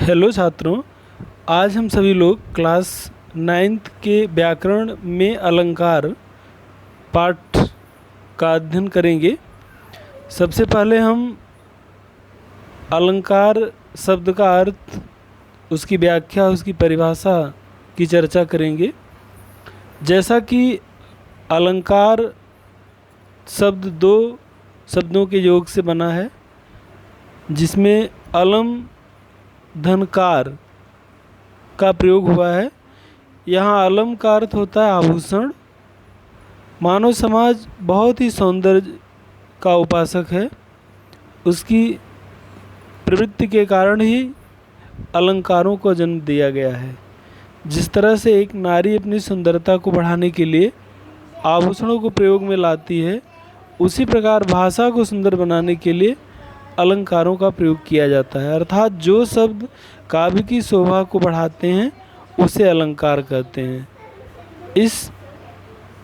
Hello छात्रों, आज हम सभी लोग क्लास 9th के व्याकरण में अलंकार पाठ का अध्ययन करेंगे। सबसे पहले हम अलंकार शब्द का अर्थ, उसकी व्याख्या, उसकी परिभाषा की चर्चा करेंगे। जैसा कि अलंकार शब्द दो शब्दों के योग से बना है, जिसमें अलम धनकार का प्रयोग हुआ है। यहाँ अलम का अर्थ होता है आभूषण। मानव समाज बहुत ही सौंदर्य का उपासक है। उसकी प्रवृत्ति के कारण ही अलंकारों को जन्म दिया गया है। जिस तरह से एक नारी अपनी सुंदरता को बढ़ाने के लिए आभूषणों को प्रयोग में लाती है, उसी प्रकार भाषा को सुंदर बनाने के लिए अलंकारों का प्रयोग किया जाता है। अर्थात जो शब्द काव्य की शोभा को बढ़ाते हैं उसे अलंकार कहते हैं। इस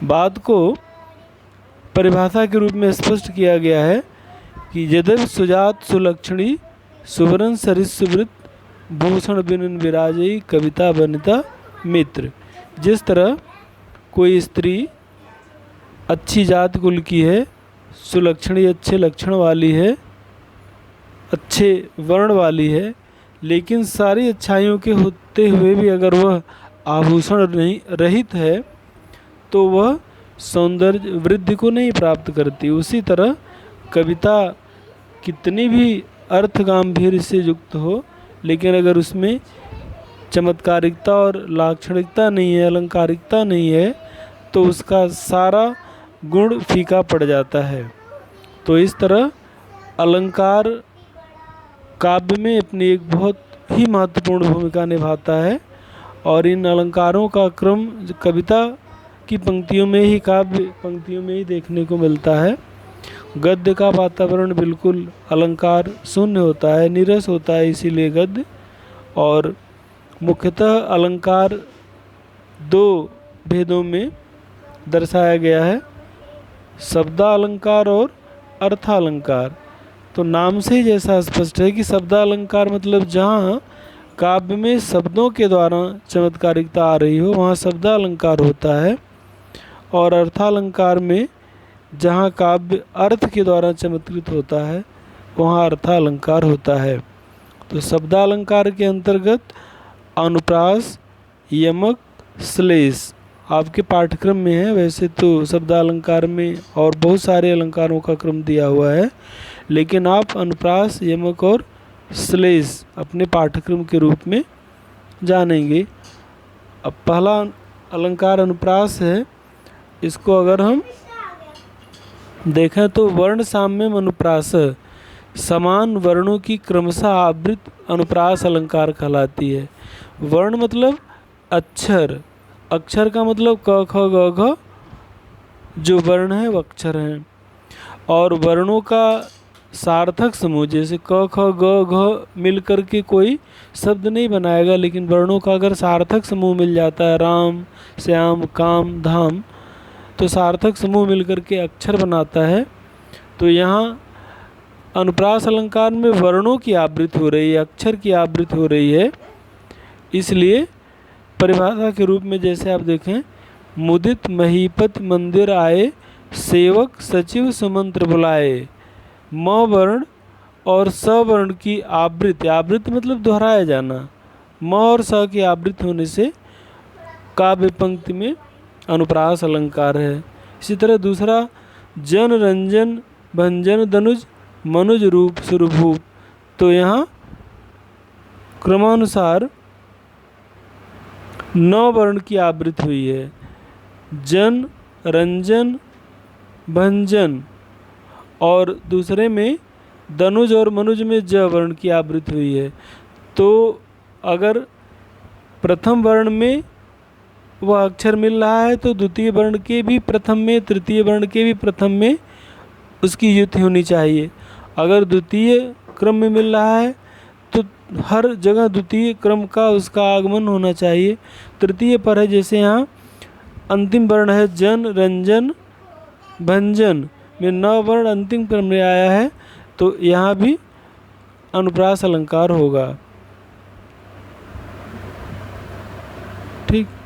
बात को परिभाषा के रूप में स्पष्ट किया गया है कि यद्यपि सुजात सुलक्षणी सुवर्ण सरिस सुवृत भूषण बिनन विराजई कविता बनिता मित्र। जिस तरह कोई स्त्री अच्छी जात कुल की है, सुलक्षणी अच्छे लक्षण वाली है, अच्छे वर्ण वाली है, लेकिन सारी अच्छाइयों के होते हुए भी अगर वह आभूषण नहीं रहित है तो वह सौंदर्य वृद्धि को नहीं प्राप्त करती। उसी तरह कविता कितनी भी अर्थ गांभीर्य से युक्त हो, लेकिन अगर उसमें चमत्कारिकता और लाक्षणिकता नहीं है, अलंकारिकता नहीं है, तो उसका सारा गुण फीका पड़ जाता है। तो इस तरह अलंकार काव्य में अपनी एक बहुत ही महत्वपूर्ण भूमिका निभाता है। और इन अलंकारों का क्रम कविता की पंक्तियों में ही, काव्य पंक्तियों में ही देखने को मिलता है। गद्य का वातावरण बिल्कुल अलंकार शून्य होता है, नीरस होता है, इसीलिए गद्य। और मुख्यतः अलंकार दो भेदों में दर्शाया गया है, शब्दालंकार और अर्थालंकार। तो नाम से ही जैसा स्पष्ट है कि शब्दालंकार मतलब जहाँ काव्य में शब्दों के द्वारा चमत्कारिकता आ रही हो, वहाँ शब्दालंकार होता है। और अर्थालंकार में जहाँ काव्य अर्थ के द्वारा चमत्कृत होता है, वहाँ अर्थालंकार होता है। तो शब्दालंकार के अंतर्गत अनुप्रास, यमक, श्लेष आपके पाठ्यक्रम में है। वैसे तो शब्दालंकार में और बहुत सारे अलंकारों का क्रम दिया हुआ है, लेकिन आप अनुप्रास, यमक और श्लेष अपने पाठ्यक्रम के रूप में जानेंगे। अब पहला अलंकार अनुप्रास है। इसको अगर हम देखें तो वर्ण साम्यम अनुप्रास, समान वर्णों की क्रमशः आवृत अनुप्रास अलंकार कहलाती है। वर्ण मतलब अक्षर, अक्षर का मतलब क ख ग घ, जो वर्ण है वो अक्षर हैं। और वर्णों का सार्थक समूह, जैसे क ख ग घ मिल कर के कोई शब्द नहीं बनाएगा, लेकिन वर्णों का अगर सार्थक समूह मिल जाता है, राम, श्याम, काम, धाम, तो सार्थक समूह मिल कर के अक्षर बनाता है। तो यहाँ अनुप्रास अलंकार में वर्णों की आवृत्ति हो रही है, अक्षर की आवृत्ति हो रही है। इसलिए परिभाषा के रूप में जैसे आप देखें, मुदित महीपत मंदिर आए, सेवक सचिव सुमंत्र बुलाए। म वर्ण और स वर्ण की आवृत्ति, आवृत्ति मतलब दोहराया जाना, म और स की आवृत्ति होने से काव्य पंक्ति में अनुप्रास अलंकार है। इसी तरह दूसरा, जन रंजन भंजन दनुज मनुज रूप सुरभूप। तो यहाँ क्रमानुसार 9 वर्ण की आवृत्ति हुई है, जन, रंजन, भंजन, और दूसरे में दनुज और मनुज में ज वर्ण की आवृत्ति हुई है। तो अगर प्रथम वर्ण में वह अक्षर मिल रहा है तो द्वितीय वर्ण के भी प्रथम में, तृतीय वर्ण के भी प्रथम में उसकी युति होनी चाहिए। अगर द्वितीय क्रम में मिल रहा है तो हर जगह द्वितीय क्रम का उसका आगमन होना चाहिए। तृतीय पर है, जैसे यहाँ अंतिम वर्ण है जन, रंजन, भंजन में 9 वर्ण अंतिम क्रम में आया है, तो यहाँ भी अनुप्रास अलंकार होगा। ठीक।